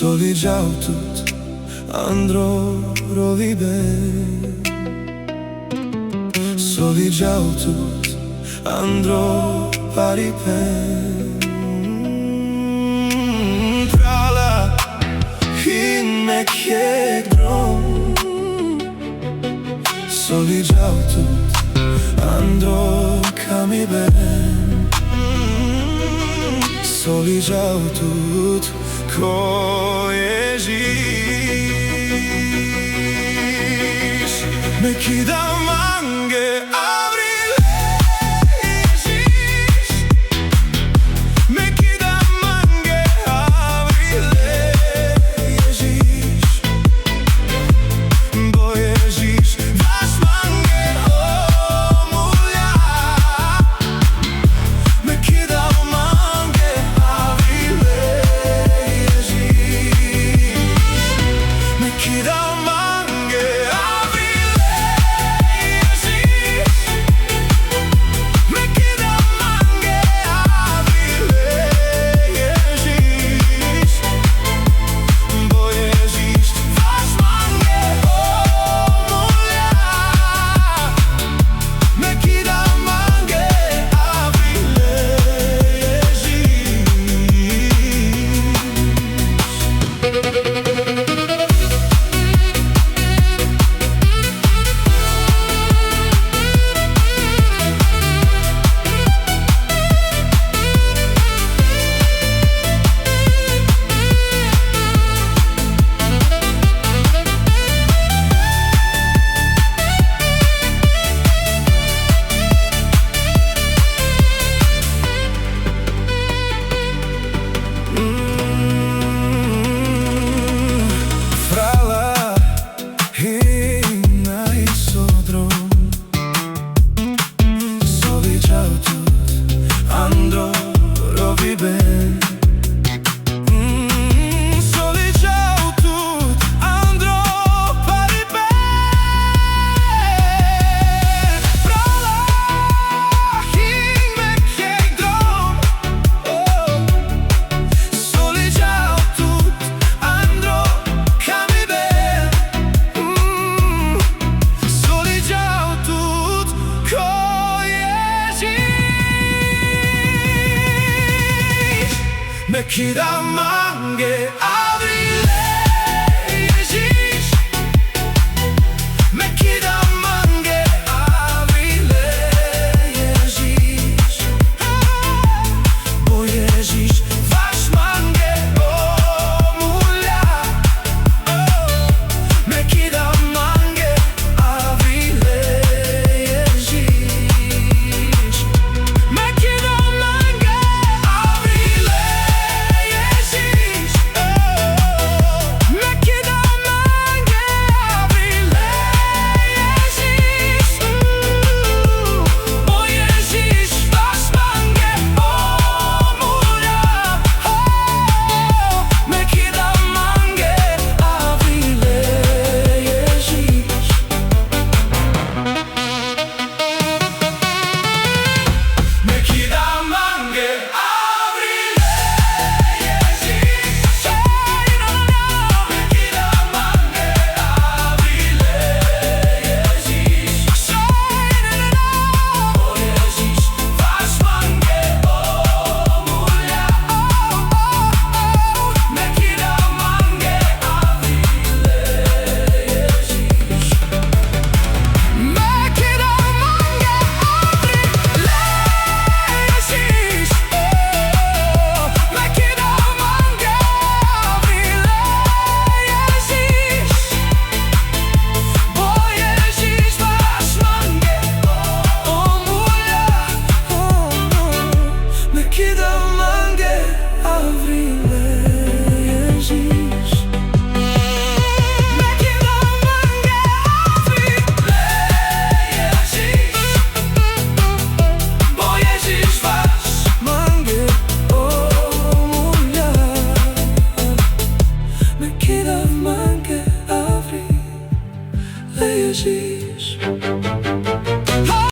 Soliđautut androrovi ben Soliđautut andro paripen Prala hin M.C.G Soliđautut andro kami ben Soliđautut ko ježíš me kidav mange, avri ježíš me kidav mange, avri ježíš bo ježíš vaš mange omulja me kidav mange, avri kidav mange, avri ježíš me kidav mange, avri ježíš bo ježíš vaš mange omulja me kidav mange, avri ježíš me kidav mange.